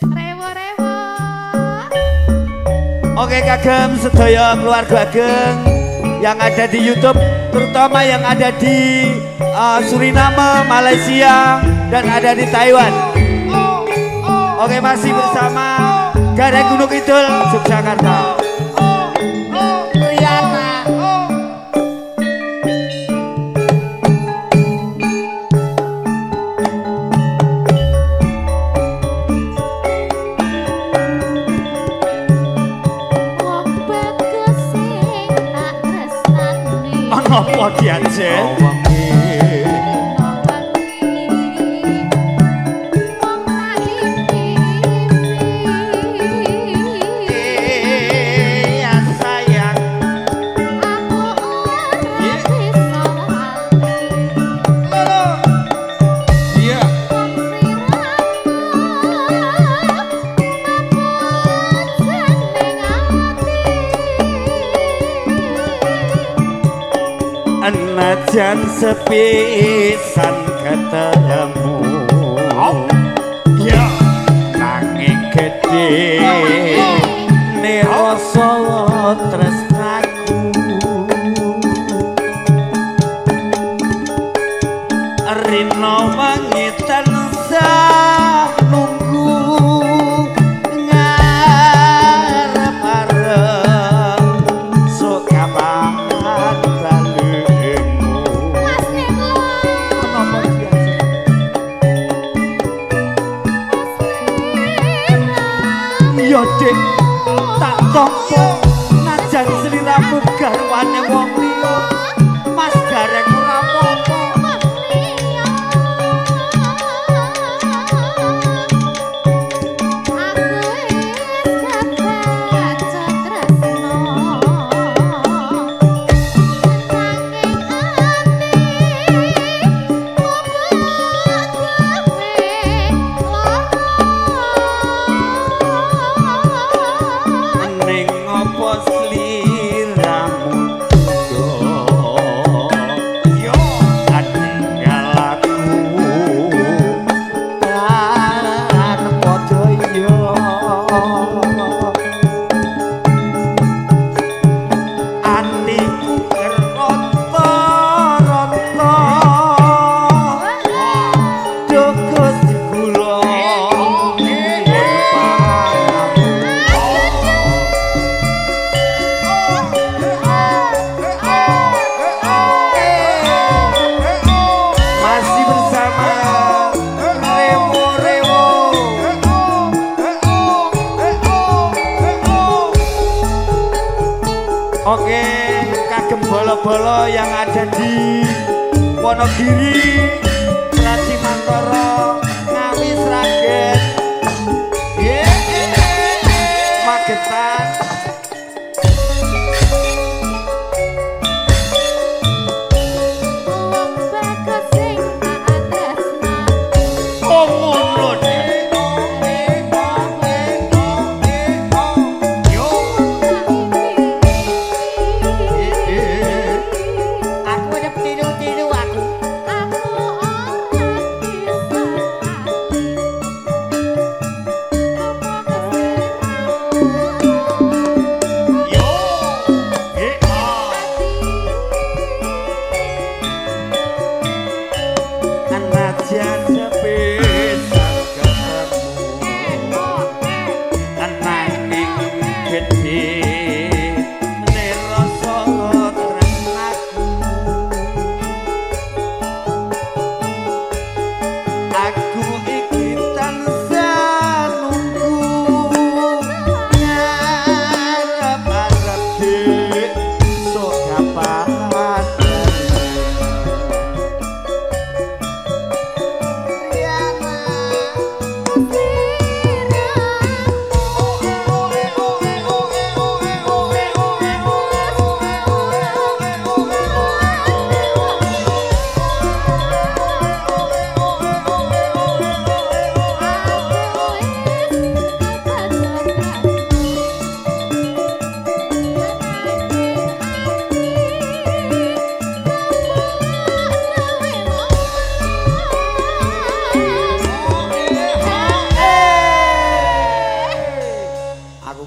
Rewo-rewo. Oke kagem sedaya keluarga Ageng yang ada di YouTube, terutama yang ada di Suriname, Malaysia, dan ada di Taiwan. Oke, masih bersama Gareng Gunung Kidul, Yogyakarta. Apa diajen? Jan sepisan ketemu ya nanging gede ne rasa tresnaku rino wengi tansah nunggu ngarep-arep sok kapan yo dik tak tompo najan sliramu garwane wong liya Mas Gareng ora apa-apa Oke, kagem bolo-bolo yang ada di Wonogiri, Praji Mantoro, Ngawi, Sragen, Magetan. Aku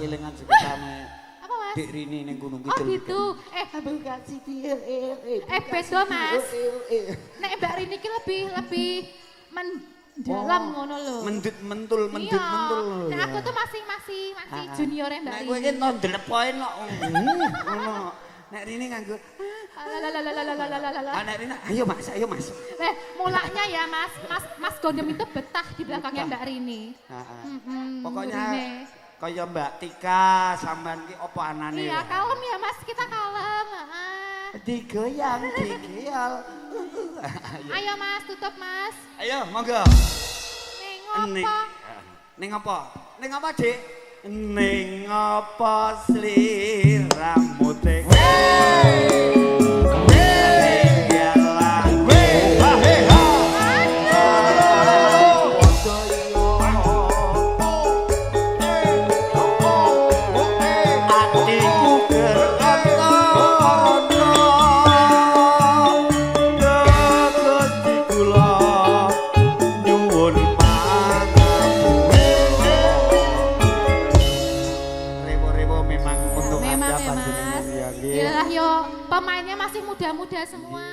kelingan seketane. Apa Mas? Dik Rini ning Gunung Oh Kidul. gitu. Abang kasih dia. Beda Mas. Nek Mbak Rini ki lebih mendalam ngono lho. Mendut mentul. Nek aku tuh masih junior Mbak Nek Rini. kowe ki ndelepoin kok. Ngono. Nek Rini nganggo Nek Rini ayo Mas. Mulanya ya Mas Gondom itu betah di belakangnya Mbak Rini. Pokoknya Rini. kaya Mbak Tika sampean ki apa anane? Iya, kalem ya Mas, kita kalem. Digoyang, digial. Ayo Mas, tutup Mas. Ayo, monggo. Ning apa? Ning apa? Ning apa, Dik? Ning apa sliramu teh? Pemainnya masih muda-muda semua.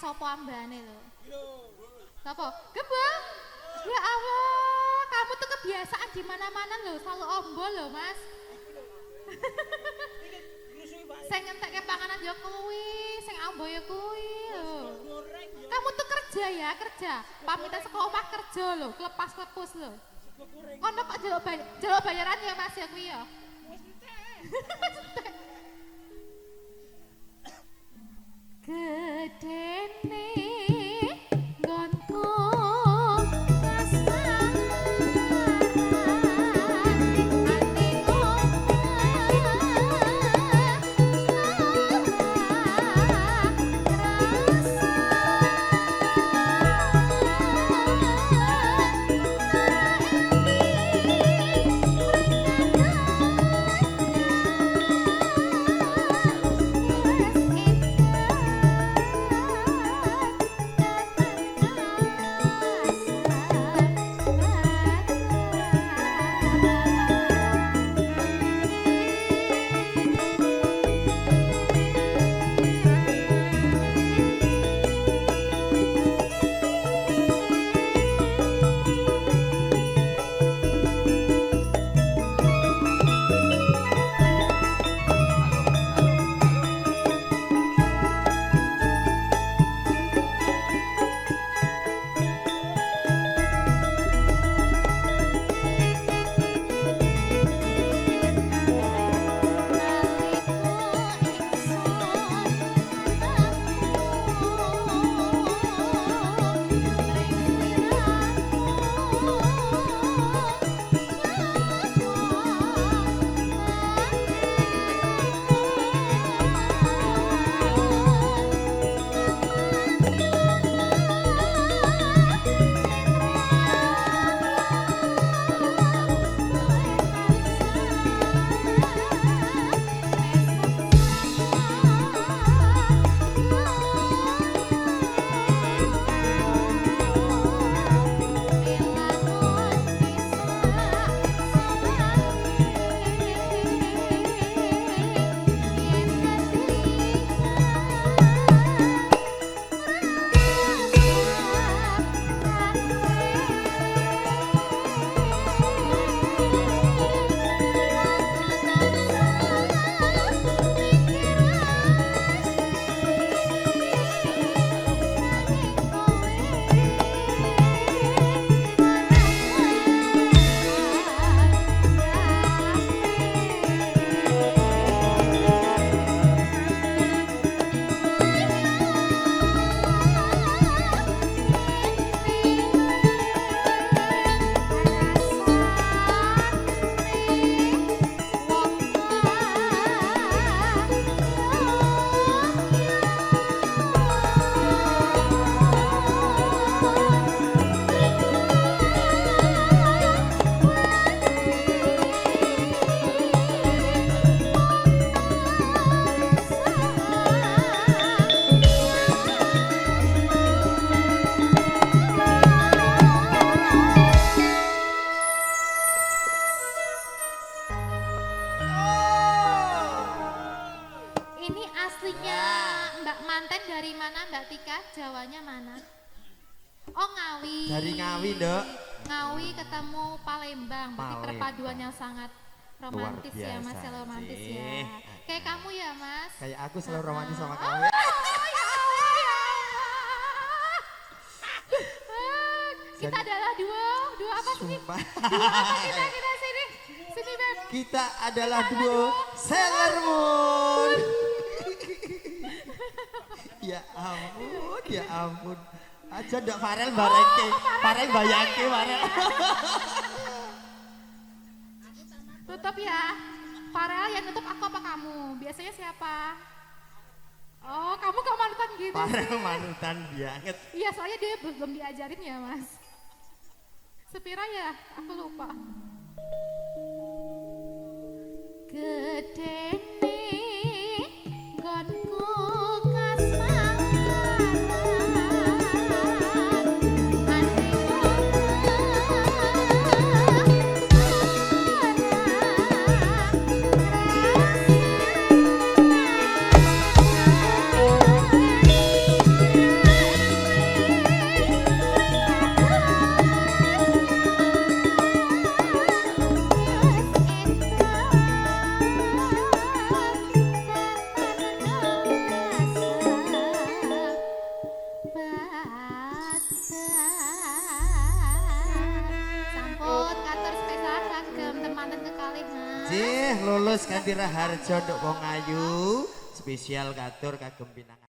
Sopo ambane lho. Sopo? Gembel? Ya Allah, kamu tuh kebiasaan di mana-mana lho, selalu ombol lho, Mas. Sing ngentekke panganan ya kuwi, sing ambo ya kuwi lho. Kamu tuh kerja ya, kerja. Pamitan saka omah kerja lho, kelepas-lepus lho. Ono kok jaluk bayaran ya Mas ya kuwi ya. Gedene nggonku rasane atiku rasa aslinya Mbak Manten dari mana Mbak Tika? Jawanya mana? Oh Ngawi. Dari Ngawi, Dok. Ngawi ketemu Palembang. Berarti Palembang. perpaduan yang sangat romantis ya Mas, biasa ya romantis sih. ya. Kayak kamu ya Mas. Kayak aku selalu romantis sama Oh, kamu. ya Allah, ya Allah. Kita adalah duo apa sih? Sumpah. Duo apa kita sini? Sini Beb. Kita adalah duo Sailor Moon. Ya ampun, ya ampun. Aja Dok Farel barengke, Farel bayangke Farel. Tutup ya. Farel yang tutup aku apa kamu? Biasanya siapa? Oh, kamu gak manutan gitu Farel sih. manutan banget. Iya, soalnya dia belum diajarin ya, Mas. Sepira ya? Aku lupa. Gedene gonku kasmaran sampun katur spesial kagem teman kekalih Mas. Cih, lulus ganti Raharjo Dok Wong Ayu. Spesial katur kagem pinangan.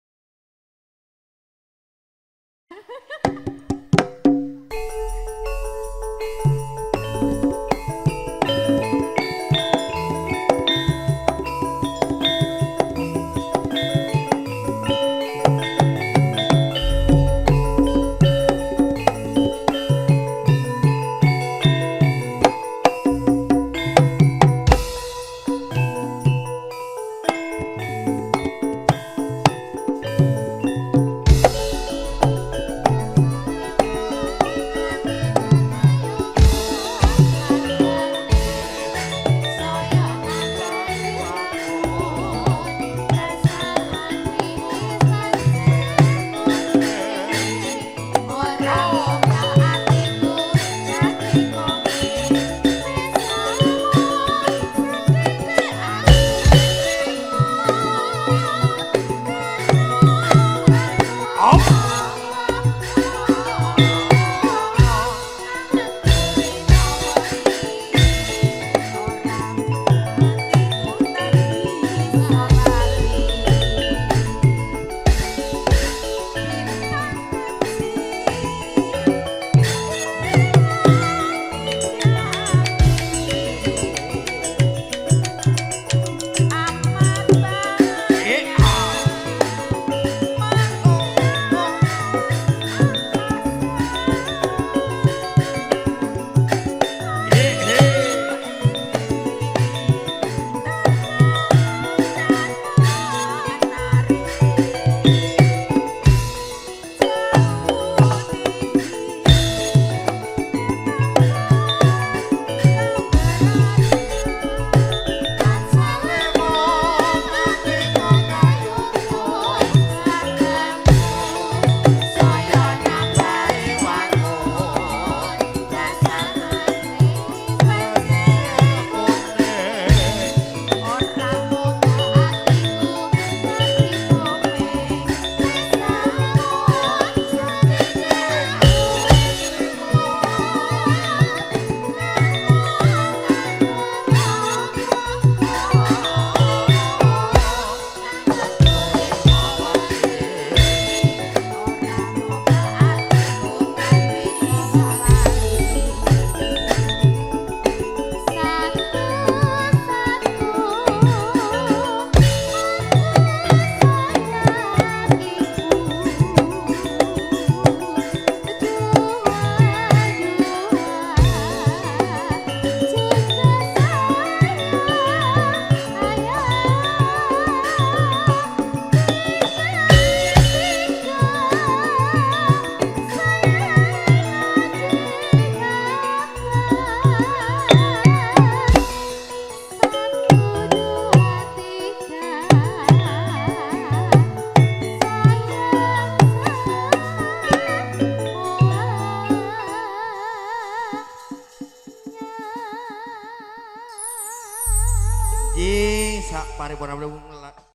paripurna